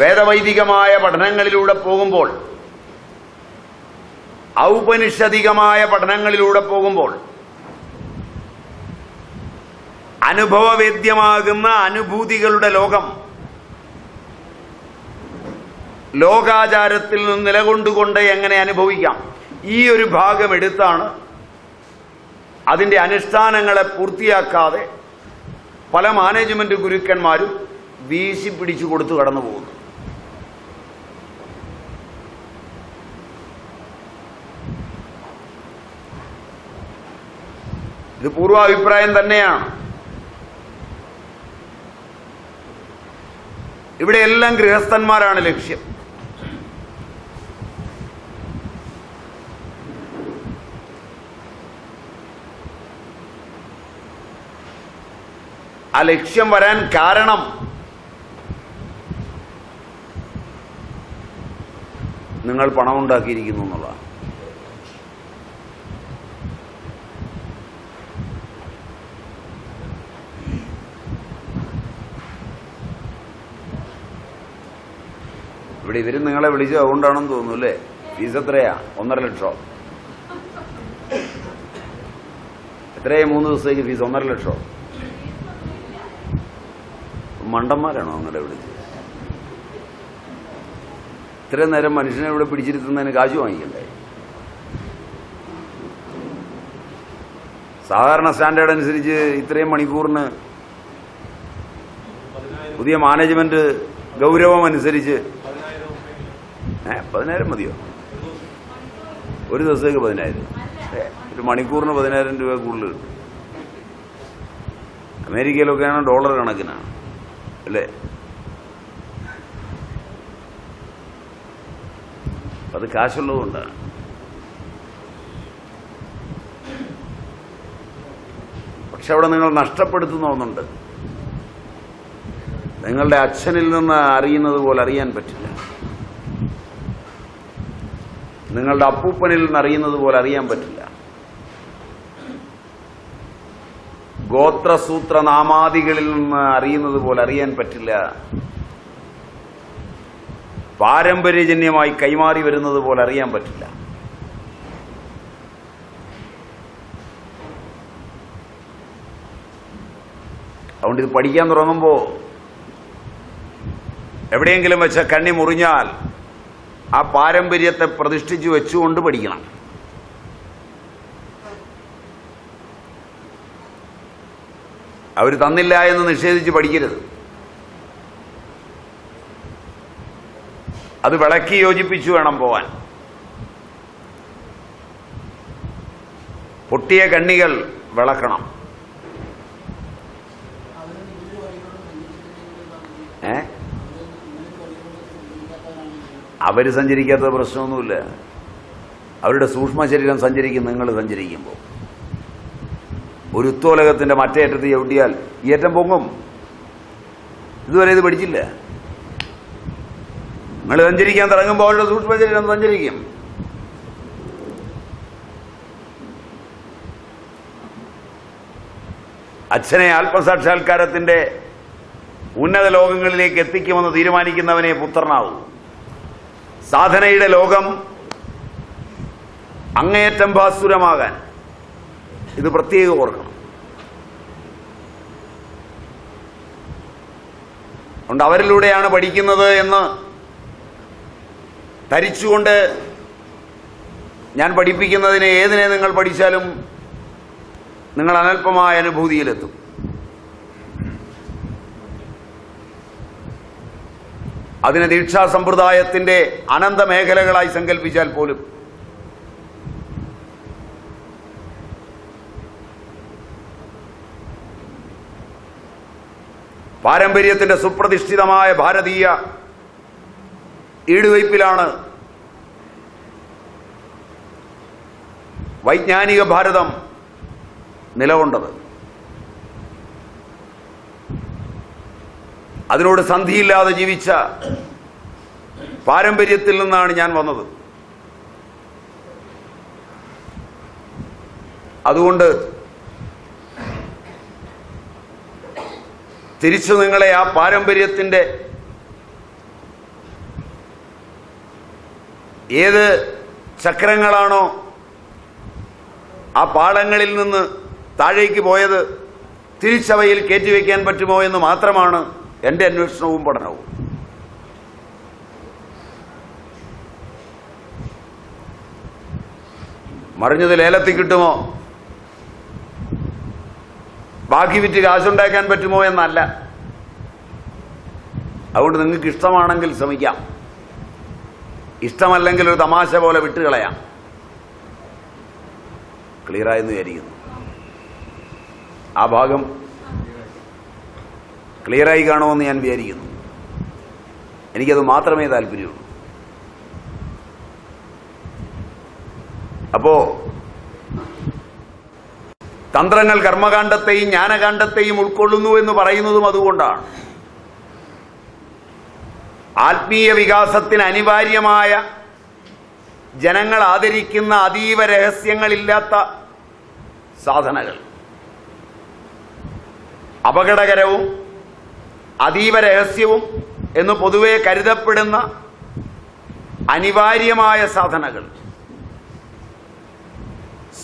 വേദവൈദികമായ പഠനങ്ങളിലൂടെ പോകുമ്പോൾ, ഔപനിഷദികമായ പഠനങ്ങളിലൂടെ പോകുമ്പോൾ അനുഭവവേദ്യമാകുന്ന അനുഭൂതികളുടെ ലോകം ലോകാചാരത്തിൽ നിന്ന് നിലകൊണ്ടുകൊണ്ട് എങ്ങനെ അനുഭവിക്കാം, ഈ ഒരു ഭാഗം എടുത്താണ് അതിൻ്റെ അനുഷ്ഠാനങ്ങളെ പൂർത്തിയാക്കാതെ പല മാനേജ്മെന്റ് ഗുരുക്കന്മാരും വീശി പിടിച്ചു കൊടുത്തു കടന്നു പോകുന്നു. ഇത് പൂർവാഭിപ്രായം തന്നെയാണ്. ഇവിടെ എല്ലാം ഗൃഹസ്ഥന്മാരാണ് ലക്ഷ്യം. ആ ലക്ഷ്യം വരാൻ കാരണം നിങ്ങൾ പണമുണ്ടാക്കിയിരിക്കുന്നു എന്നുള്ളതാണ്. ഇവിടെ ഇവര് നിങ്ങളെ വിളിച്ചത് അതുകൊണ്ടാണെന്ന് തോന്നുന്നു അല്ലേ? ഫീസ് എത്രയാ? 1.5 ലക്ഷം. എത്രയാ 3 ദിവസത്തേക്ക് ഫീസ്? 1.5 ലക്ഷം. മണ്ടന്മാരാണോ നിങ്ങളെ വിളിച്ചത്? ഇത്രയും നേരം മനുഷ്യനെ ഇവിടെ പിടിച്ചിരുത്തുന്നതിന് കാശ് വാങ്ങിക്കണ്ടേ? സാധാരണ സ്റ്റാൻഡേർഡ് അനുസരിച്ച് ഇത്രയും മണിക്കൂറിന് പുതിയ മാനേജ്മെന്റ് ഗൗരവം അനുസരിച്ച് 10,000 മതിയോ? ഒരു ദിവസത്തേക്ക് 10,000. ഒരു മണിക്കൂറിന് 10,000 രൂപ കൂടുതൽ കിട്ടും. അമേരിക്കയിലൊക്കെയാണ് ഡോളർ കണക്കിനാണ് അല്ലേ? അത് കാശുള്ളതുകൊണ്ടാണ്. പക്ഷെ അവിടെ നിങ്ങൾ നഷ്ടപ്പെടുത്തുന്ന ഒന്നുണ്ട്. നിങ്ങളുടെ അച്ഛനിൽ നിന്ന് അറിയുന്നത് പോലെ അറിയാൻ പറ്റില്ല. നിങ്ങളുടെ അപ്പൂപ്പനിൽ നിന്ന് അറിയുന്നത് പോലെ അറിയാൻ പറ്റില്ല. ഗോത്രസൂത്ര നാമാദികളിൽ നിന്ന് അറിയുന്നത് പോലെ അറിയാൻ പറ്റില്ല. പാരമ്പര്യജന്യമായി കൈമാറി വരുന്നത് പോലെ അറിയാൻ പറ്റില്ല. അതുകൊണ്ട് ഇത് പഠിക്കാൻ തുടങ്ങുമ്പോൾ എവിടെയെങ്കിലും വെച്ച കണ്ണി മുറിഞ്ഞാൽ ആ പാരമ്പര്യത്തെ പ്രതിഷ്ഠിച്ചു വെച്ചുകൊണ്ട് പഠിക്കണം. അവർ തന്നില്ല എന്ന് നിഷേധിച്ച് പഠിക്കരുത്. അത് വിളക്കി യോജിപ്പിച്ചു വേണം പോവാൻ. പൊട്ടിയ കണ്ണികൾ വിളക്കണം. അവര് സഞ്ചരിക്കാത്ത പ്രശ്നമൊന്നുമില്ല. അവരുടെ സൂക്ഷ്മ ശരീരം സഞ്ചരിക്കും. നിങ്ങൾ സഞ്ചരിക്കുമ്പോൾ ഒരു ഉത്തോലകത്തിന്റെ മറ്റേ അറ്റത്ത് ചവിട്ടിയാൽ ഈ അറ്റം പൊങ്ങും. ഇതുവരെ ഇത് പഠിച്ചില്ല. നിങ്ങൾ സഞ്ചരിക്കാൻ തുടങ്ങുമ്പോൾ അവരുടെ സൂക്ഷ്മ ശരീരം സഞ്ചരിക്കും. അച്ഛനെ ആത്മസാക്ഷാത്കാരത്തിന്റെ ഉന്നത ലോകങ്ങളിലേക്ക് എത്തിക്കുമെന്ന് തീരുമാനിക്കുന്നവനെ പുത്രനാവൂ. സാധനയുടെ ലോകം അങ്ങേയറ്റം ഭാസുരമാകാൻ ഇത് പ്രത്യേകം ഓർക്കണം. അതുകൊണ്ട് അവരിലൂടെയാണ് പഠിക്കുന്നത് എന്ന് ധരിച്ചുകൊണ്ട് ഞാൻ പഠിപ്പിക്കുന്നതിനെ ഏതിനെ നിങ്ങൾ പഠിച്ചാലും നിങ്ങൾ അനൽപമായ അനുഭൂതിയിലെത്തും. അതിനെ ദീക്ഷാ സമ്പ്രദായത്തിന്റെ അനന്ത മേഖലകളായി സങ്കല്പിച്ചാൽ പോലും പാരമ്പര്യത്തിന്റെ സുപ്രതിഷ്ഠിതമായ ഭാരതീയ ഈടുവയ്പിലാണ് വൈജ്ഞാനിക ഭാരതം നിലകൊണ്ടത്. അതിനോട് സന്ധിയില്ലാതെ ജീവിച്ച പാരമ്പര്യത്തിൽ നിന്നാണ് ഞാൻ വന്നത്. അതുകൊണ്ട് തിരിച്ചു നിങ്ങളെ ആ പാരമ്പര്യത്തിന്റെ ഏത് ചക്രങ്ങളാണോ ആ പാളങ്ങളിൽ നിന്ന് താഴേക്ക് പോയത് തിരിച്ചവയിൽ കയറ്റിവെക്കാൻ പറ്റുമോ എന്ന് മാത്രമാണ് എൻ്റെ അന്വേഷണവും പഠനവും. മറിഞ്ഞത് ലേലത്തിൽ കിട്ടുമോ, ബാക്കി വിറ്റ് കാശുണ്ടാക്കാൻ പറ്റുമോ എന്നല്ല. അതുകൊണ്ട് നിങ്ങൾക്ക് ഇഷ്ടമാണെങ്കിൽ ശ്രമിക്കാം, ഇഷ്ടമല്ലെങ്കിൽ ഒരു തമാശ പോലെ വിട്ടുകളയാം. ക്ലിയറായെന്ന് വിചാരിക്കുന്നു. ആ ഭാഗം ക്ലിയറായി കാണുമെന്ന് ഞാൻ വിചാരിക്കുന്നു. എനിക്കത് മാത്രമേ താല്പര്യമുള്ളൂ. അപ്പോ തന്ത്രങ്ങൾ കർമ്മകാണ്ഡത്തെയും ജ്ഞാനകാണ്ഡത്തെയും ഉൾക്കൊള്ളുന്നു എന്ന് പറയുന്നതും അതുകൊണ്ടാണ്. ആത്മീയ വികാസത്തിന് അനിവാര്യമായ, ജനങ്ങൾ ആദരിക്കുന്ന അതീവ രഹസ്യങ്ങളില്ലാത്ത സാധനകൾ, അപകടകരവും അതീവ രഹസ്യവും എന്ന് പൊതുവെ കരുതപ്പെടുന്ന അനിവാര്യമായ സാധനകൾ,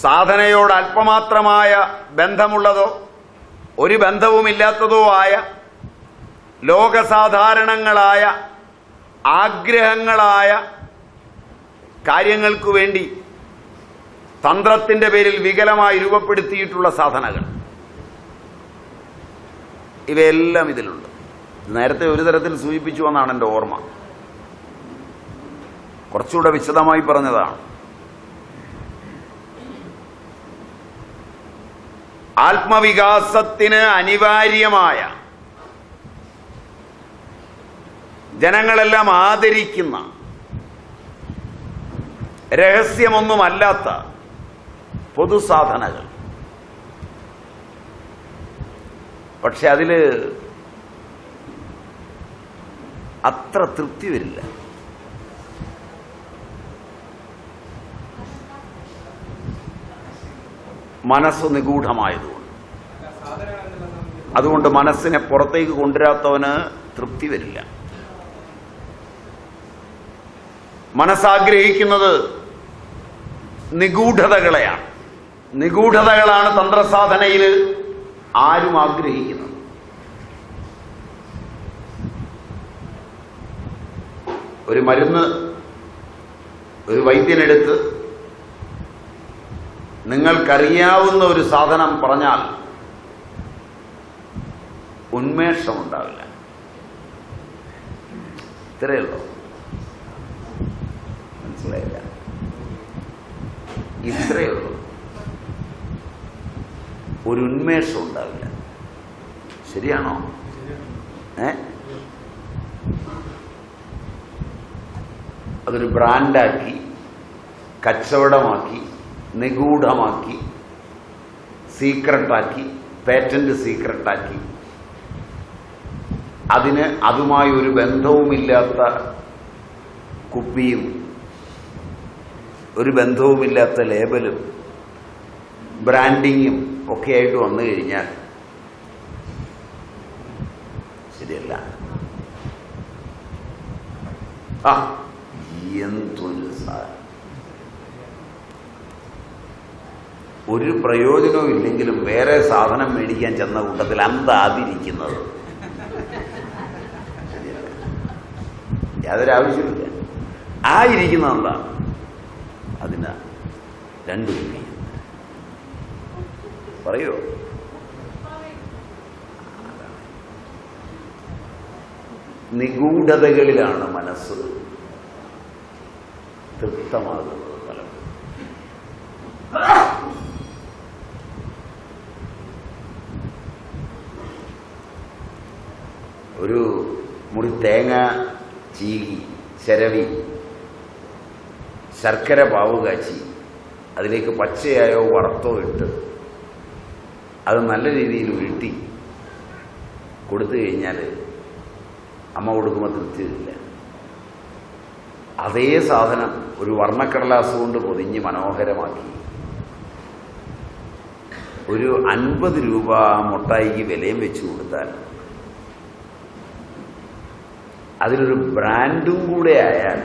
സാധനയോട് അല്പമാത്രമായ ബന്ധമുള്ളതോ ഒരു ബന്ധവുമില്ലാത്തതോ ആയ ലോകസാധാരണങ്ങളായ ആഗ്രഹങ്ങളായ കാര്യങ്ങൾക്കു വേണ്ടി തന്ത്രത്തിന്റെ പേരിൽ വികലമായി രൂപപ്പെടുത്തിയിട്ടുള്ള സാധനങ്ങൾ, ഇവയെല്ലാം ഇതിലുണ്ട്. നേരത്തെ ഒരു തരത്തിൽ സൂചിപ്പിച്ചു എന്നാണ് എൻ്റെ ഓർമ്മ. കുറച്ചുകൂടെ വിശദമായി പറഞ്ഞതാണ്. ആത്മവികാസത്തിന് അനിവാര്യമായ, ജനങ്ങളെല്ലാം ആദരിക്കുന്ന, രഹസ്യമൊന്നുമല്ലാത്ത പൊതുസാധനകൾ. പക്ഷെ അതില് അത്ര തൃപ്തി വരില്ല. മനസ്സ് നിഗൂഢമായതുകൊണ്ട്. അതുകൊണ്ട് മനസ്സിനെ പുറത്തേക്ക് കൊണ്ടുവരാത്തവന് തൃപ്തി വരില്ല. മനസ്സാഗ്രഹിക്കുന്നത് നിഗൂഢതകളെയാണ്. നിഗൂഢതകളാണ് തന്ത്രസാധനയിൽ ആരും ആഗ്രഹിക്കുന്നത്. ഒരു മരുന്ന് ഒരു വൈദ്യനെടുത്ത് നിങ്ങൾക്കറിയാവുന്ന ഒരു സാധനം പറഞ്ഞാൽ ഉന്മേഷമുണ്ടാവില്ല. ഇത്രയുള്ളൂ. മനസ്സിലായില്ല? ഇത്രയുള്ളൂ. ഒരു ഉന്മേഷം ഉണ്ടാവില്ല. ശരിയാണോ? അതൊരു ബ്രാൻഡാക്കി, കച്ചവടമാക്കി, നിഗൂഢമാക്കി, സീക്രട്ടാക്കി, പേറ്റന്റ് സീക്രട്ടാക്കി, അതിന് അതുമായി ഒരു ബന്ധവുമില്ലാത്ത കുപ്പിയും ഒരു ബന്ധവുമില്ലാത്ത ലേബലും ബ്രാൻഡിങ്ങും ഒക്കെ ആയിട്ട് വന്നു കഴിഞ്ഞാൽ ശരിയല്ല. എന്തൊരു സാധനം, ഒരു പ്രയോജനവും ഇല്ലെങ്കിലും വേറെ സാധനം മേടിക്കാൻ ചെന്ന കൂട്ടത്തിൽ അന്താതിരിക്കുന്നത് യാതൊരു ആവശ്യമില്ല. ആയിരിക്കുന്നത് എന്താണ്? അതിന് രണ്ടു പറയോ? നിഗൂഢതകളിലാണ് മനസ്സ് തൃപ്തമാകുന്നത്. ഒരു മുറി തേങ്ങ ചീകി ചിരവി ശർക്കര പാവ് കാച്ചി അതിലേക്ക് പച്ചയായോ വറുത്തോ ഇട്ട് അത് നല്ല രീതിയിൽ ഉരുട്ടി കൊടുത്തു കഴിഞ്ഞാൽ അമ്മ കൊടുക്കുമ്പോൾ തൃപ്തിയില്ല. അതേ സാധനം ഒരു വർണ്ണക്കടലാസ് കൊണ്ട് പൊതിഞ്ഞ് മനോഹരമാക്കി ഒരു 50 രൂപ മുട്ടായിക്ക് വിലയും വെച്ചു കൊടുത്താൽ അതിലൊരു ബ്രാൻഡും കൂടെ ആയാൽ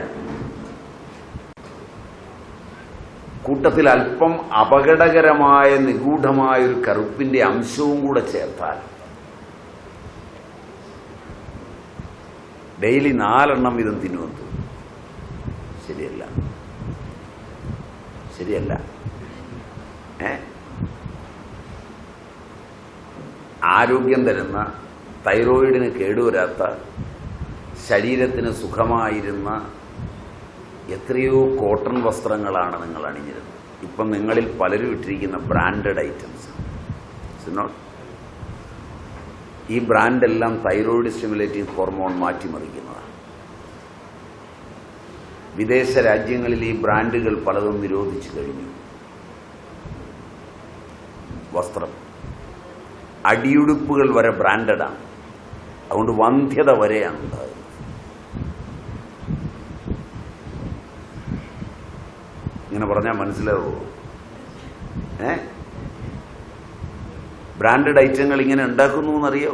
കൂട്ടത്തിൽ അല്പം അപകടകരമായ നിഗൂഢമായൊരു കറുപ്പിന്റെ അംശവും കൂടെ ചേർത്താൽ ഡെയിലി 4 വീതം തിന്നുവെന്നു. ശരിയല്ല, ശരിയല്ല. ആരോഗ്യം തരുന്ന, തൈറോയിഡിന് കേടുവരാത്ത, ശരീരത്തിന് സുഖമായിരുന്ന എത്രയോ കോട്ടൺ വസ്ത്രങ്ങളാണ് നിങ്ങൾ അണിഞ്ഞിരുന്നത്. ഇപ്പം നിങ്ങളിൽ പലരും ഇട്ടിരിക്കുന്ന ബ്രാൻഡഡ് ഐറ്റംസ്. ഈ ബ്രാൻഡെല്ലാം തൈറോയിഡ് സ്റ്റിമുലേറ്റിംഗ് ഹോർമോൺ മാറ്റിമറിക്കുന്നതാണ്. വിദേശ രാജ്യങ്ങളിൽ ഈ ബ്രാൻഡുകൾ പലതും നിരോധിച്ചു കഴിഞ്ഞു. വസ്ത്രം, അടിയുടുപ്പുകൾ വരെ ബ്രാൻഡഡാണ്. അതുകൊണ്ട് വന്ധ്യത വരെയാണ് ഉണ്ടാകുന്നത്. ഇങ്ങനെ പറഞ്ഞാൽ മനസ്സിലാവുമോ? ബ്രാൻഡഡ് ഐറ്റങ്ങൾ ഇങ്ങനെ ഉണ്ടാക്കുന്നു എന്നറിയോ?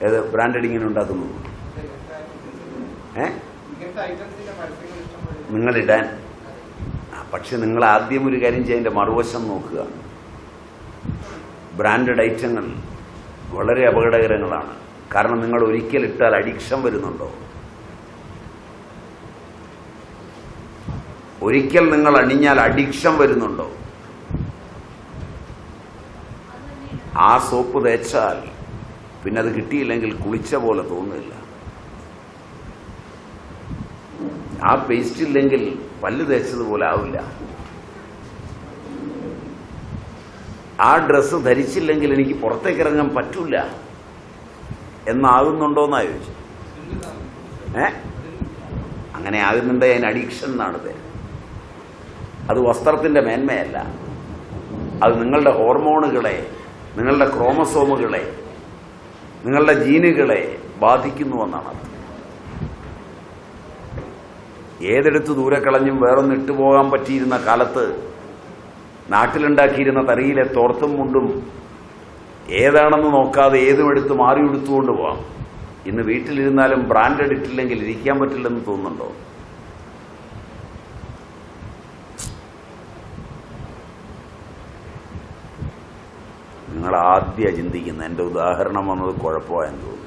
ഏത് ബ്രാൻഡഡ് ഇങ്ങനെ ഉണ്ടാക്കുന്നു? നിങ്ങളിടാൻ. പക്ഷെ നിങ്ങൾ ആദ്യം ഒരു കാര്യം ചെയ്യേണ്ട, മറുവശം നോക്കുക. ബ്രാൻഡഡ് ഐറ്റങ്ങൾ വളരെ അപകടകരങ്ങളാണ്. കാരണം നിങ്ങൾ ഒരിക്കൽ ഇട്ടാൽ അഡിക്ഷൻ വരുന്നുണ്ടോ? ഒരിക്കൽ നിങ്ങൾ അണിഞ്ഞാൽ അഡിക്ഷൻ വരുന്നുണ്ടോ? ആ സോപ്പ് തേച്ചാൽ പിന്നെ അത് കിട്ടിയില്ലെങ്കിൽ കുളിച്ച പോലെ തോന്നില്ല. ആ പേസ്റ്റ് ഇല്ലെങ്കിൽ പല്ല് തേച്ചതുപോലെ ആവില്ല. ആ ഡ്രസ്സ് ധരിച്ചില്ലെങ്കിൽ എനിക്ക് പുറത്തേക്ക് ഇറങ്ങാൻ പറ്റൂല എന്നാകുന്നുണ്ടോന്നാ ചോദിച്ചു. അങ്ങനെ ആകുന്നുണ്ട്. അതിന് അഡിക്ഷൻ എന്നാണ് പേര്. അത് വസ്ത്രത്തിന്റെ മേന്മയല്ല. അത് നിങ്ങളുടെ ഹോർമോണുകളെ, നിങ്ങളുടെ ക്രോമസോമുകളെ, നിങ്ങളുടെ ജീനുകളെ ബാധിക്കുന്നുവെന്നാണ് അത്. ഏതെടുത്ത് ദൂരെ കളഞ്ഞും വേറൊന്ന് ഇട്ടുപോകാൻ പറ്റിയിരുന്ന കാലത്ത് നാട്ടിലുണ്ടാക്കിയിരുന്ന തറിയിലെ തോർത്തും മുണ്ടും ഏതാണെന്ന് നോക്കാതെ ഏതുമെടുത്ത് മാറി ഉടുത്തുകൊണ്ട് പോവാം. ഇന്ന് വീട്ടിലിരുന്നാലും ബ്രാൻഡഡ് ഇട്ടില്ലെങ്കിൽ ഇരിക്കാൻ പറ്റില്ലെന്ന് തോന്നുന്നുണ്ടോ? നിങ്ങൾ ആദ്യം ചിന്തിക്കുന്ന എൻ്റെ ഉദാഹരണം വന്നത് കുഴപ്പമായെന്ന് തോന്നുന്നു.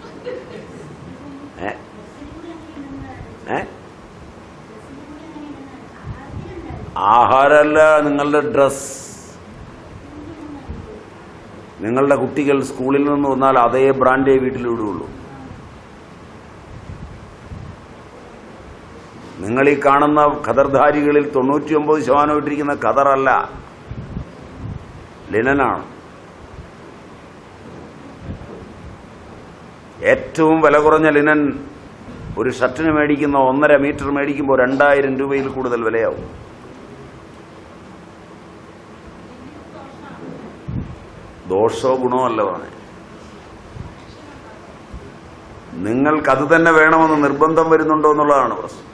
ആഹാരമല്ല, നിങ്ങളുടെ ഡ്രസ്. നിങ്ങളുടെ കുട്ടികൾ സ്കൂളിൽ നിന്ന് വന്നാൽ അതേ ബ്രാൻഡേ വീട്ടിലിടുകയുള്ളൂ. നിങ്ങൾ ഈ കാണുന്ന ഖദർധാരികളിൽ 99% ഇട്ടിരിക്കുന്ന ഖദറല്ല, ലിനനാണ്. ഏറ്റവും വില കുറഞ്ഞ ലിനൻ ഒരു ഷർട്ടിന് മേടിക്കുന്ന 1.5 മീറ്റർ മേടിക്കുമ്പോൾ 2000 രൂപയിൽ കൂടുതൽ വിലയാവും. ദോഷോ ഗുണമോ അല്ല പറഞ്ഞേ. നിങ്ങൾക്കത് തന്നെ വേണമെന്ന് നിർബന്ധം വരുന്നുണ്ടോ എന്നുള്ളതാണ് പ്രശ്നം.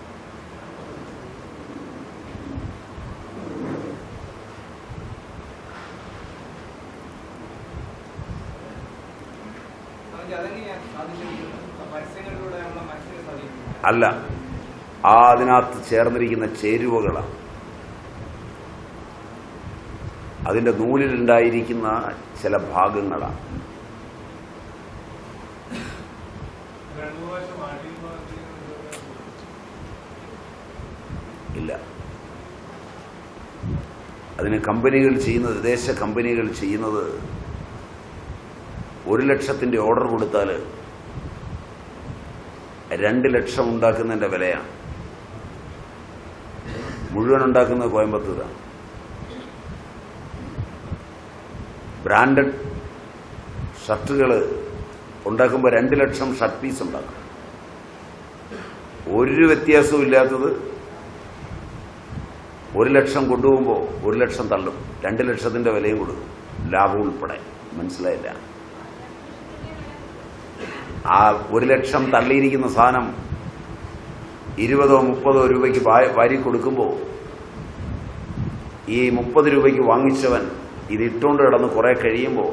അല്ല, അതിനകത്ത് ചേർന്നിരിക്കുന്ന ചേരുവകളാണ്. അതിന്റെ നൂലിലുണ്ടായിരിക്കുന്ന ചില ഭാഗങ്ങളാണ്. ഇല്ല, അതിന് കമ്പനികൾ ചെയ്യുന്നത്, വിദേശ കമ്പനികൾ ചെയ്യുന്നത് 1 ലക്ഷത്തിന്റെ ഓർഡർ കൊടുത്താൽ 2 ലക്ഷം ഉണ്ടാക്കുന്നതിന്റെ വിലയാണ്. മുഴുവൻ ഉണ്ടാക്കുന്നത് കോയമ്പത്തൂരാണ്. ബ്രാൻഡഡ് ഷർട്ടുകൾ ഉണ്ടാക്കുമ്പോൾ 2 ലക്ഷം ഷർട്ട് പീസ് ഉണ്ടാക്കും. ഒരു വ്യത്യാസവും ഇല്ലാത്തത് 1 ലക്ഷം കൊണ്ടുപോകുമ്പോൾ 1 ലക്ഷം തള്ളും, 2 ലക്ഷത്തിന്റെ വിലയും കൊടുക്കും, ലാഭം ഉൾപ്പെടെ. മനസ്സിലായില്ല? ആ 1 ലക്ഷം തള്ളിയിരിക്കുന്ന സാധനം 20-30 രൂപയ്ക്ക് വാരി കൊടുക്കുമ്പോൾ ഈ 30 രൂപയ്ക്ക് വാങ്ങിച്ചവൻ ഇത് ഇട്ടുകൊണ്ട് കിടന്ന് കുറെ കഴിയുമ്പോൾ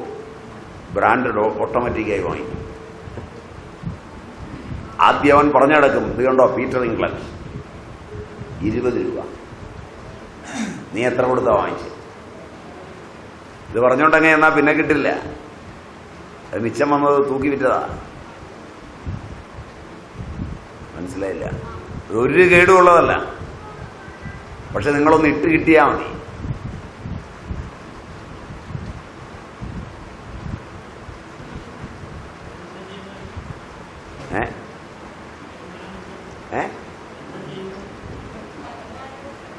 ബ്രാൻഡഡ് ഓട്ടോമാറ്റിക്കായി വാങ്ങിക്കും. ആദ്യം അവൻ പറഞ്ഞടക്കും, ഇത് കണ്ടോ പീറ്റർ ഇംഗ്ലണ്ട് 20 രൂപ, നീ എത്ര കൊടുത്താ വാങ്ങിച്ചു? ഇത് പറഞ്ഞോണ്ടെങ്കിൽ എന്നാ പിന്നെ കിട്ടില്ല, അത് മിച്ചം വന്നത് തൂക്കി വിറ്റതാ. മനസ്സിലായില്ല? ഒരു കേടുമുള്ളതല്ല, പക്ഷെ നിങ്ങളൊന്ന് ഇട്ട് കിട്ടിയാ മതി.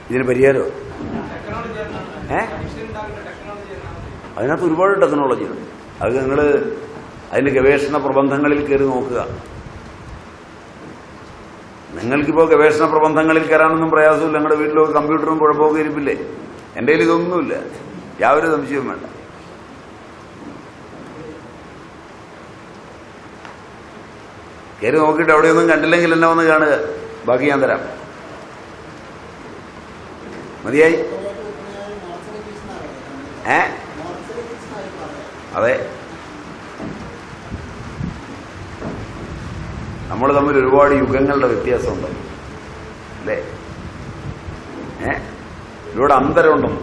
ഇതിന് പരിഹാരോ? അതിനകത്ത് ഒരുപാട് ടെക്നോളജി ഉണ്ട്. അത് നിങ്ങൾ അതിന്റെ ഗവേഷണ പ്രബന്ധങ്ങളിൽ കയറി നോക്കുക. നിങ്ങൾക്കിപ്പോൾ ഗവേഷണ പ്രബന്ധങ്ങളിൽ കയറാനൊന്നും പ്രയാസമില്ല. നിങ്ങളുടെ വീട്ടിലൊക്കെ കമ്പ്യൂട്ടറും കുഴപ്പമൊക്കെ ഇരിപ്പില്ലേ? എൻ്റെ കയ്യിൽ ഇതൊന്നുമില്ല, യാതൊരു സംശയവും വേണ്ട. കയറി നോക്കിയിട്ട് അവിടെയൊന്നും കണ്ടില്ലെങ്കിൽ എന്നെ വന്ന് കാണുക, ബാക്കി ഞാൻ തരാം. മതിയായി? അതെ, നമ്മൾ തമ്മിൽ ഒരുപാട് യുഗങ്ങളുടെ വ്യത്യാസമുണ്ട് അല്ലേ? ഇവിടെ അന്തരമുണ്ടെന്ന്.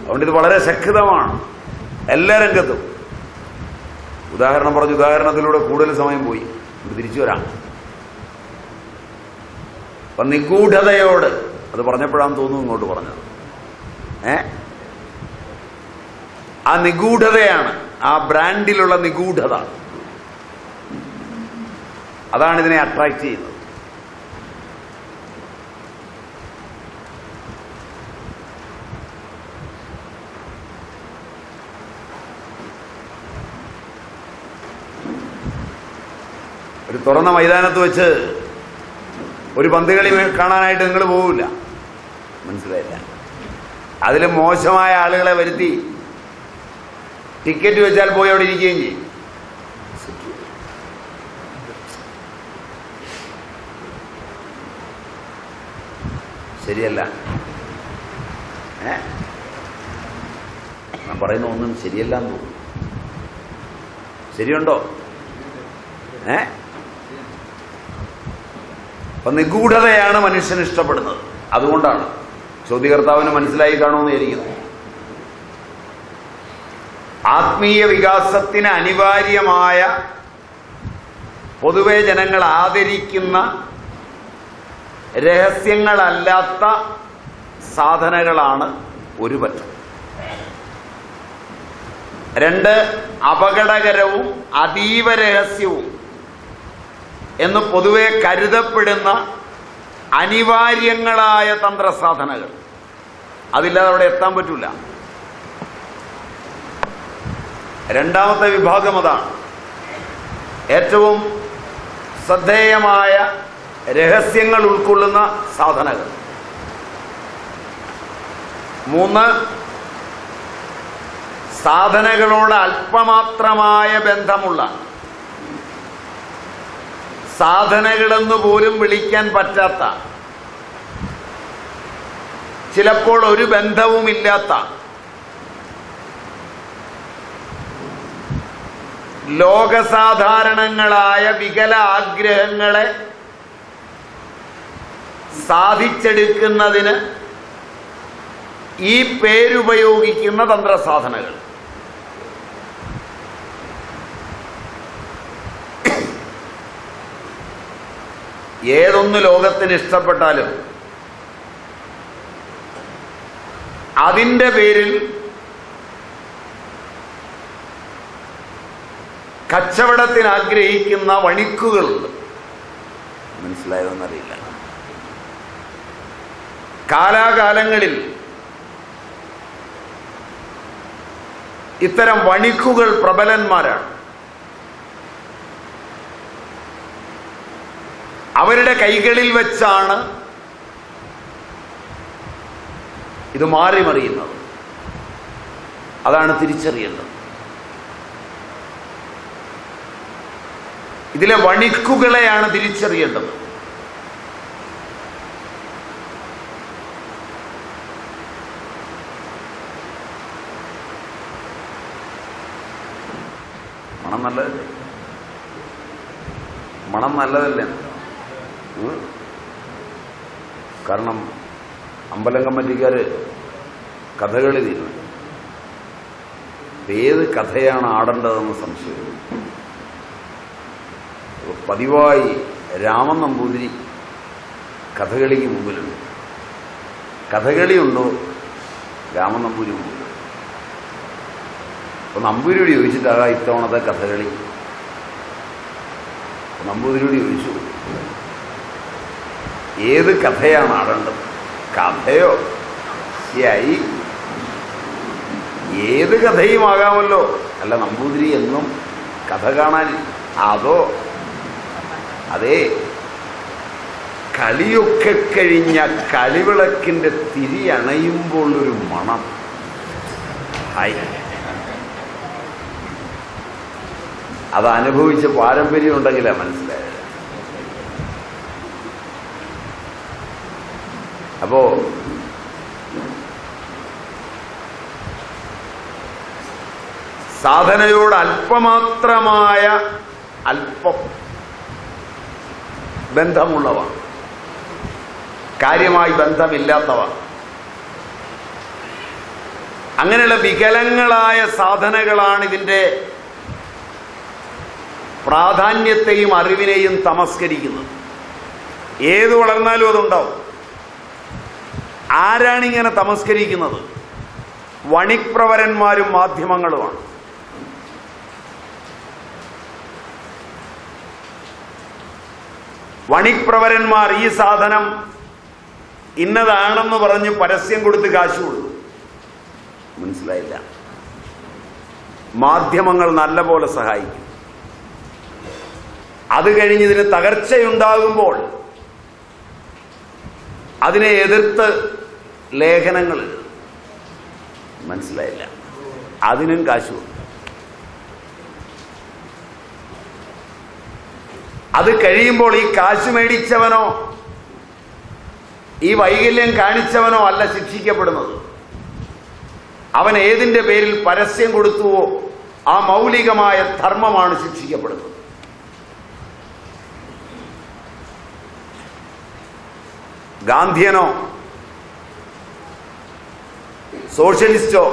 അതുകൊണ്ട് ഇത് വളരെ ശക്തമാണ് എല്ലാ രംഗത്തും. ഉദാഹരണത്തിലൂടെ കൂടുതൽ സമയം പോയി, തിരിച്ചു വരാം. അപ്പൊ നിഗൂഢതയോട്, അത് പറഞ്ഞപ്പോഴാന്ന് തോന്നുന്നു ഇങ്ങോട്ട് പറഞ്ഞത്. ആ നിഗൂഢതയാണ്, ആ ബ്രാൻഡിലുള്ള നിഗൂഢത, അതാണ് ഇതിനെ അട്രാക്ട് ചെയ്യുന്നത്. ഒരു തുറന്ന മൈതാനത്ത് വെച്ച് ഒരു പന്തുകളി കാണാനായിട്ട് നിങ്ങൾ പോവില്ല, മനസ്സിലായില്ല? അതിൽ മോശമായ ആളുകളെ വരുത്തി ടിക്കറ്റ് വെച്ചാൽ പോയി അവിടെ ഇരിക്കുകയും ചെയ്യും. ശരിയല്ല. ഞാൻ പറയുന്ന ഒന്നും ശരിയല്ലാന്ന് തോന്നുന്നു. ശരിയുണ്ടോ? അപ്പൊ നിഗൂഢതയാണ് മനുഷ്യൻ ഇഷ്ടപ്പെടുന്നത്. അതുകൊണ്ടാണ് ചോദ്യകർത്താവിന് മനസ്സിലായി കാണുമെന്ന് വിചാരിക്കുന്നത്. ആത്മീയ വികാസത്തിന് അനിവാര്യമായ, പൊതുവെ ജനങ്ങൾ ആദരിക്കുന്ന രഹസ്യങ്ങളല്ലാത്ത സാധനകളാണ് ഒരു പറ്റം. 2, അപകടകരവും അതീവ രഹസ്യവും എന്ന് പൊതുവെ കരുതപ്പെടുന്ന അനിവാര്യങ്ങളായ തന്ത്രസാധനങ്ങൾ. അതില്ലാതെ അവിടെ എത്താൻ പറ്റില്ല. രണ്ടാമത്തെ വിഭാഗം അതാണ്. ഏറ്റവും ശ്രദ്ധേയമായ രഹസ്യങ്ങൾ ഉൾക്കൊള്ളുന്ന സാധനങ്ങൾ. 3, സാധനകളോട് അല്പമാത്രമായ ബന്ധമുള്ള, സാധനകളെന്ന് പോലും വിളിക്കാൻ പറ്റാത്ത, ചിലപ്പോൾ ഒരു ബന്ധവുമില്ലാത്ത, ലോകസാധാരണങ്ങളായ വികല ആഗ്രഹങ്ങളെ സാധിച്ചെടുക്കുന്നതിന് ഈ പേരുപയോഗിക്കുന്ന തന്ത്രസാധനങ്ങൾ. ഏതൊന്ന് ലോകത്തിന് ഇഷ്ടപ്പെട്ടാലും അതിൻ്റെ പേരിൽ കച്ചവടത്തിന് ആഗ്രഹിക്കുന്ന വണിക്കുകളുണ്ട്. മനസ്സിലായതെന്നറിയില്ല. കാലാകാലങ്ങളിൽ ഇത്തരം വണിക്കുകൾ പ്രബലന്മാരാണ്. അവരുടെ കൈകളിൽ വെച്ചാണ് ഇത് മാറിമറിയുന്നത്. അതാണ് തിരിച്ചറിയേണ്ടത്. ഇതിലെ വണിക്കുകളെയാണ് തിരിച്ചറിയേണ്ടത്. മണം നല്ലതല്ലേ? മണം നല്ലതല്ലേ? കാരണം അമ്പലം കമ്മിറ്റിക്കാർ കഥകളി തീരുമാനിക്കും. ഏത് കഥയാണ് ആടേണ്ടതെന്ന് സംശയം. പതിവായി രാമൻ നമ്പൂതിരി കഥകളിക്ക് മുമ്പിലുണ്ട്. കഥകളിയുണ്ടോ? രാമൻ നമ്പൂതിരി മുമ്പിൽ. അപ്പോൾ നമ്പൂതിരിയോട് ചോദിച്ചിട്ടാകാം ഇത്തവണത്തെ കഥകളി. നമ്പൂതിരിയോട് ചോദിച്ചു, ഏത് കഥയാണ് ആടേണ്ടത്? കഥയോ? ശരി, ഏത് കഥയും ആകാമല്ലോ. അല്ല, നമ്പൂതിരി എന്നും കഥ കാണാൻ? അതോ അതേ, കളിയൊക്കെ കഴിഞ്ഞ കളിവിളക്കിന്റെ തിരി അണയുമ്പോൾ ഒരു മണം. അത് അനുഭവിച്ച പാരമ്പര്യം ഉണ്ടെങ്കിലാ മനസ്സിലായത്. അപ്പോ സാധനയോട് അല്പമാത്രമായ അല്പം ബന്ധമുള്ളവ, കാര്യമായി ബന്ധമില്ലാത്തവ, അങ്ങനെയുള്ള വികലങ്ങളായ സാധനകളാണ് ഇതിൻ്റെ പ്രാധാന്യത്തെയും അറിവിനെയും തമസ്കരിക്കുന്നത്. ഏത് വളർന്നാലും അതുണ്ടാവും. ആരാണിങ്ങനെ തമസ്കരിക്കുന്നത്? വണിക്പ്രവരന്മാരും മാധ്യമങ്ങളുമാണ്. വണിക്പ്രവരന്മാർ ഈ സാധനം ഇന്നതാണെന്ന് പറഞ്ഞ് പരസ്യം കൊടുത്ത് കാശ് കൊടുത്തു. മനസ്സിലായില്ല? മാധ്യമങ്ങൾ നല്ല പോലെ സഹായിക്കും. അത് കഴിഞ്ഞ് ഇതിന് തകർച്ചയുണ്ടാകുമ്പോൾ അതിനെ എതിർത്ത് ലേഖനങ്ങൾ. മനസ്സിലായില്ല? അതിനും കാശ് കൊടുക്കും. അത് കഴിയുമ്പോൾ ഈ കാശ് മേടിച്ചവനോ ഈ വൈകല്യം കാണിച്ചവനോ അല്ല ശിക്ഷിക്കപ്പെടുന്നത്. അവൻ ഏതിന്റെ പേരിൽ പരസ്യം കൊടുത്തുവോ ആ മൗലികമായ ധർമ്മമാണ് ശിക്ഷിക്കപ്പെടുന്നത്. ഗാന്ധിയനോ സോഷ്യലിസ്റ്റോ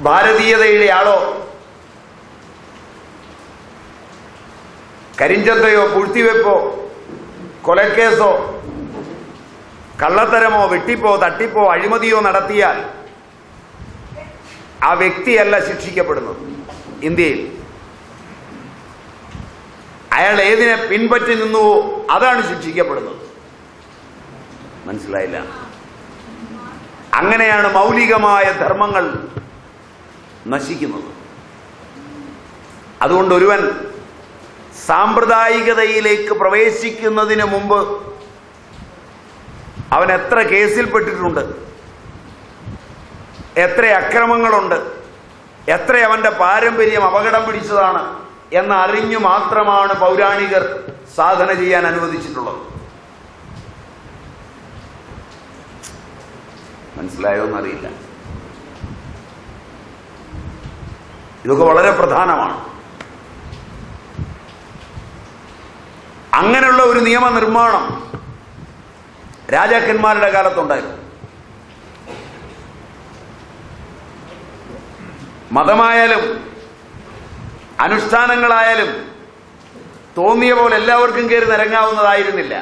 ഭാരതീയതയുടെ ആളോ കരിഞ്ചന്തയോ പൂഴ്ത്തിവെപ്പോ കൊലക്കേസോ കള്ളത്തരമോ വെട്ടിപ്പോ തട്ടിപ്പോ അഴിമതിയോ നടത്തിയാൽ ആ വ്യക്തിയല്ല ശിക്ഷിക്കപ്പെടുന്നത് ഇന്ത്യയിൽ. അയാൾ ഏതിനെ പിൻപറ്റി നിന്നുവോ അതാണ് ശിക്ഷിക്കപ്പെടുന്നത്. മനസ്സിലായില്ല? അങ്ങനെയാണ് മൗലികമായ ധർമ്മങ്ങൾ നശിക്കുന്നത്. അതുകൊണ്ട് ഒരുവൻ സാമ്പ്രദായികതയിലേക്ക് പ്രവേശിക്കുന്നതിന് മുമ്പ് അവൻ എത്ര കേസിൽപ്പെട്ടിട്ടുണ്ട്, എത്ര അക്രമങ്ങളുണ്ട്, എത്ര അവന്റെ പാരമ്പര്യം അപകടം പിടിച്ചതാണ് എന്നറിഞ്ഞു മാത്രമാണ് പൗരാണികർ സാധന ചെയ്യാൻ അനുവദിച്ചിട്ടുള്ളത്. മനസ്സിലായോ എന്നറിയില്ല. ഇതൊക്കെ വളരെ പ്രധാനമാണ്. അങ്ങനെയുള്ള ഒരു നിയമനിർമ്മാണം രാജാക്കന്മാരുടെ കാലത്തുണ്ടായിരുന്നു. മതമായാലും അനുഷ്ഠാനങ്ങളായാലും തോന്നിയ പോലെ എല്ലാവർക്കും കയറി നിരങ്ങാവുന്നതായിരുന്നില്ല.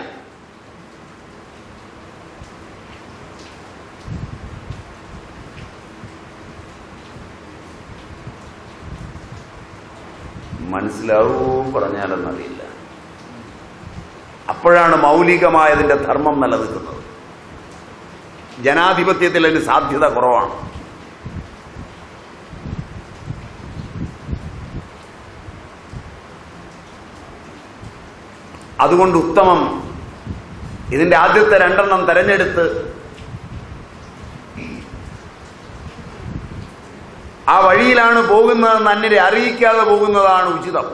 മനസ്സിലാവും പറഞ്ഞാലെന്നറിയില്ല. അപ്പോഴാണ് മൗലികമായതിന്റെ ധർമ്മം നിലനിൽക്കുന്നത്. ജനാധിപത്യത്തിൽ അതിന് സാധ്യത കുറവാണ്. അതുകൊണ്ട് ഉത്തമം ഇതിന്റെ ആദ്യത്തെ രണ്ടെണ്ണം തെരഞ്ഞെടുത്ത് ആ വഴിയിലാണ് പോകുന്നതെന്ന് അന്യരെ അറിയിക്കാതെ പോകുന്നതാണ് ഉചിതം.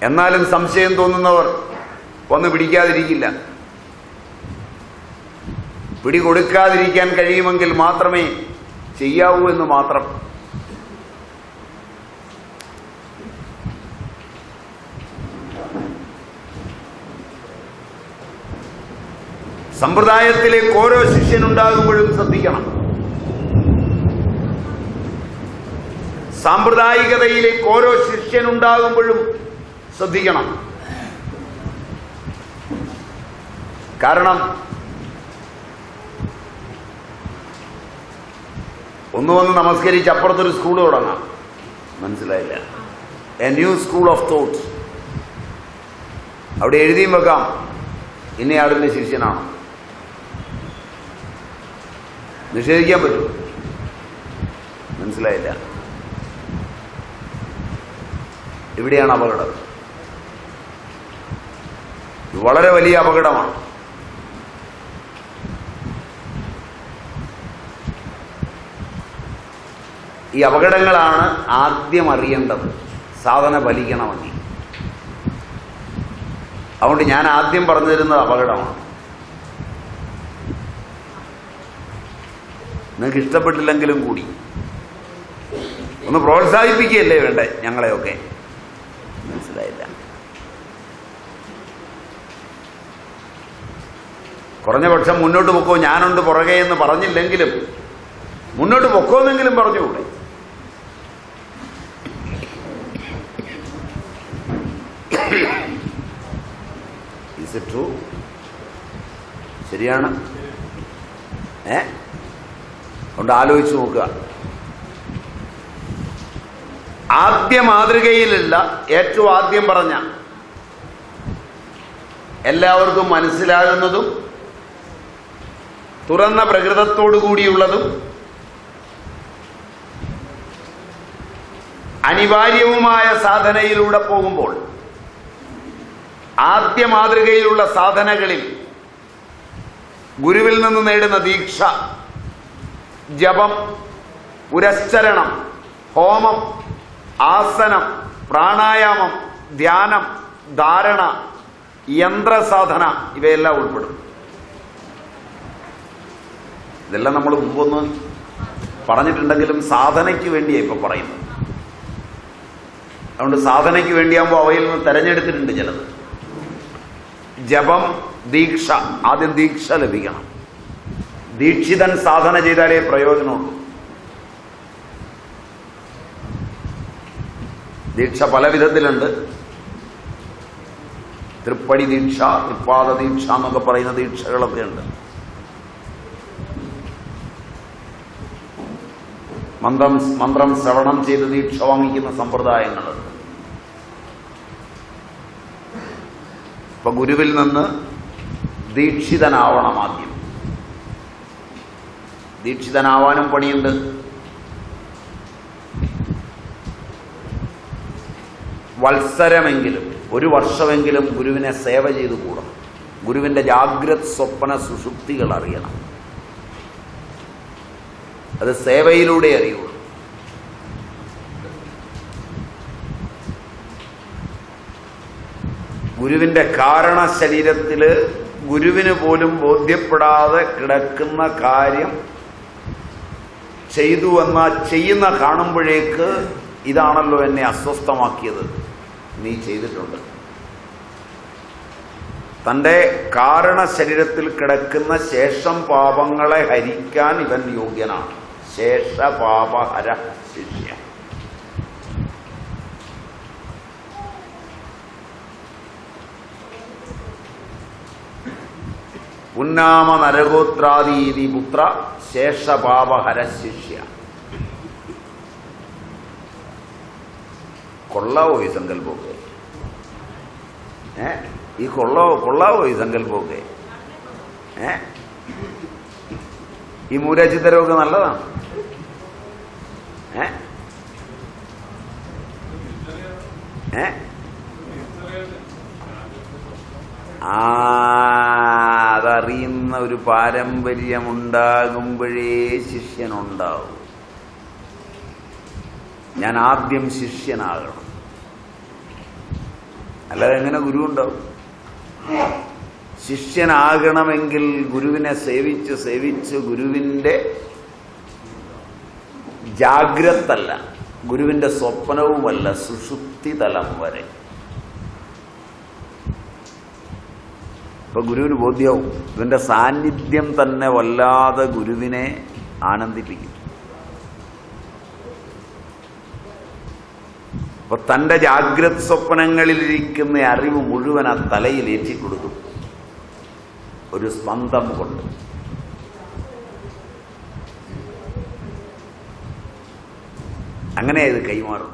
എന്നാലും സംശയം തോന്നുന്നവർ വന്ന് പിടിക്കാതിരിക്കില്ല. പിടികൊടുക്കാതിരിക്കാൻ കഴിയുമെങ്കിൽ മാത്രമേ ചെയ്യാവൂ എന്ന് മാത്രം. സമ്പ്രദായത്തിലേക്ക് ഓരോ ശിഷ്യനുണ്ടാകുമ്പോഴും ശ്രദ്ധിക്കണം. സാമ്പ്രദായികതയിലേക്ക് ഓരോ ശിഷ്യനുണ്ടാകുമ്പോഴും ശ്രദ്ധിക്കണം. കാരണം ഒന്ന് വന്ന് നമസ്കരിച്ച് അപ്പുറത്തൊരു സ്കൂൾ തുടങ്ങാം. മനസ്സിലായില്ല? A new school of thought. അവിടെ എഴുതിയും വെക്കാം ഇന്നയാളിന്റെ ശിഷ്യനാണ്. നിഷേധിക്കാൻ പറ്റും. മനസ്സിലായില്ല? ഇവിടെയാണ് അപകടം. വളരെ വലിയ അപകടമാണ്. ഈ അപകടങ്ങളാണ് ആദ്യം അറിയേണ്ടത് സാധന ഫലിക്കണമെങ്കിൽ. അതുകൊണ്ട് ഞാൻ ആദ്യം പറഞ്ഞു തരുന്നത് അപകടമാണ്. നിങ്ങൾക്ക് ഇഷ്ടപ്പെട്ടില്ലെങ്കിലും കൂടി ഒന്ന് പ്രോത്സാഹിപ്പിക്കുകയല്ലേ വേണ്ടേ ഞങ്ങളെയൊക്കെ. മനസ്സിലായില്ല? കുറഞ്ഞ പക്ഷം മുന്നോട്ട് പൊക്കോ, ഞാനുണ്ട് പുറകെ എന്ന് പറഞ്ഞില്ലെങ്കിലും മുന്നോട്ട് പൊക്കോന്നെങ്കിലും പറഞ്ഞുകൂടെ? Is it true? ശരിയാണ്. അതുകൊണ്ട് ആലോചിച്ച് നോക്കുക. ആദ്യ മാതൃകയിലുള്ള ഏറ്റവും ആദ്യം പറഞ്ഞ എല്ലാവർക്കും മനസ്സിലാകുന്നതും തുറന്ന പ്രകൃതത്തോടു കൂടിയുള്ളതും അനിവാര്യവുമായ സാധനയിലൂടെ പോകുമ്പോൾ ആദ്യ മാതൃകയിലുള്ള സാധനകളിൽ ഗുരുവിൽ നിന്ന് നേടുന്ന ദീക്ഷ, ജപം, പുരസ്ചരണം, ഹോമം, ആസനം, പ്രാണായാമം, ധ്യാനം, ധാരണ, യന്ത്രസാധന ഇവയെല്ലാം ഉൾപ്പെടും. ഇതെല്ലാം നമ്മൾ മുമ്പൊന്ന് പറഞ്ഞിട്ടുണ്ടെങ്കിലും സാധനയ്ക്ക് വേണ്ടിയാണ് ഇപ്പൊ പറയുന്നത്. അതുകൊണ്ട് സാധനയ്ക്ക് വേണ്ടിയാകുമ്പോൾ അവയിൽ നിന്ന് തെരഞ്ഞെടുത്തിട്ടുണ്ട് ചിലത്. ജപം, ദീക്ഷ. ആദ്യം ദീക്ഷ ലഭിക്കണം. ദീക്ഷിതൻ സാധന ചെയ്താലേ പ്രയോജനമുള്ളൂ. ദീക്ഷ പല വിധത്തിലുണ്ട്. തൃപ്പടി ദീക്ഷ, തൃപ്പാദ ദീക്ഷ എന്നൊക്കെ പറയുന്ന ദീക്ഷകളൊക്കെ ഉണ്ട്. മന്ത്രം ശ്രവണം ചെയ്ത് ദീക്ഷ വാങ്ങിക്കുന്ന സമ്പ്രദായങ്ങളുണ്ട്. ഇപ്പൊ ഗുരുവിൽ നിന്ന് ദീക്ഷിതനാവണം. ആദ്യം ദീക്ഷിതനാവാനും പണിയുണ്ട്. വത്സരമെങ്കിലും, ഒരു വർഷമെങ്കിലും ഗുരുവിനെ സേവ ചെയ്തു കൂടണം. ഗുരുവിന്റെ ജാഗ്രത് സ്വപ്ന സുഷുപ്തികൾ അറിയണം. അത് സേവയിലൂടെ അറിയുള്ളൂ. ഗുരുവിന്റെ കാരണ ശരീരത്തില് ഗുരുവിന് പോലും ബോധ്യപ്പെടാതെ കിടക്കുന്ന കാര്യം ചെയ്തു എന്ന ചെയ്യുന്ന കാണുമ്പോഴേക്ക് ഇതാണല്ലോ എന്നെ അസ്വസ്ഥമാക്കിയത്, നീ ചെയ്തിട്ടുണ്ട്. തൻ്റെ കാരണ ശരീരത്തിൽ കിടക്കുന്ന ശേഷം പാപങ്ങളെ ഹരിക്കാൻ ഇവൻ യോഗ്യനാണ്. ശേഷപാപഹര ശിഷ്യ. പുന്നാമ നരകോത്രാദീതി പുത്ര ശേഷപാപഹര ശിഷ്യ. കൊള്ളാവോ ഈ സങ്കല്പമൊക്കെ? ഈ കൊള്ളാവോ ഈ സങ്കല്പമൊക്കെ? ഈ മൂരാച്ചിത്തരമൊക്കെ നല്ലതാണ്. അതറിയുന്ന ഒരു പാരമ്പര്യമുണ്ടാകുമ്പോഴേ ശിഷ്യനുണ്ടാവും. ഞാൻ ആദ്യം ശിഷ്യനാകണം, അല്ലാതെ എങ്ങനെ ഗുരു ഉണ്ടാവും? ശിഷ്യനാകണമെങ്കിൽ ഗുരുവിനെ സേവിച്ച് സേവിച്ച് ഗുരുവിൻ്റെ ജാഗ്രതല്ല, ഗുരുവിൻ്റെ സ്വപ്നവുമല്ല, സുഷുപ്തി തലം വരെ. ഇപ്പൊ ഗുരുവിന് ബോധ്യവും ഇവന്റെ സാന്നിധ്യം തന്നെ വല്ലാതെ ഗുരുവിനെ ആനന്ദിപ്പിക്കും. അപ്പൊ തൻ്റെ ജാഗ്രത് സ്വപ്നങ്ങളിലിരിക്കുന്ന അറിവ് മുഴുവൻ ആ തലയിൽ ഏറ്റിക്കൊടുക്കും ഒരു സ്പന്ദം കൊണ്ട്. അങ്ങനെ ഇത് കൈമാറും.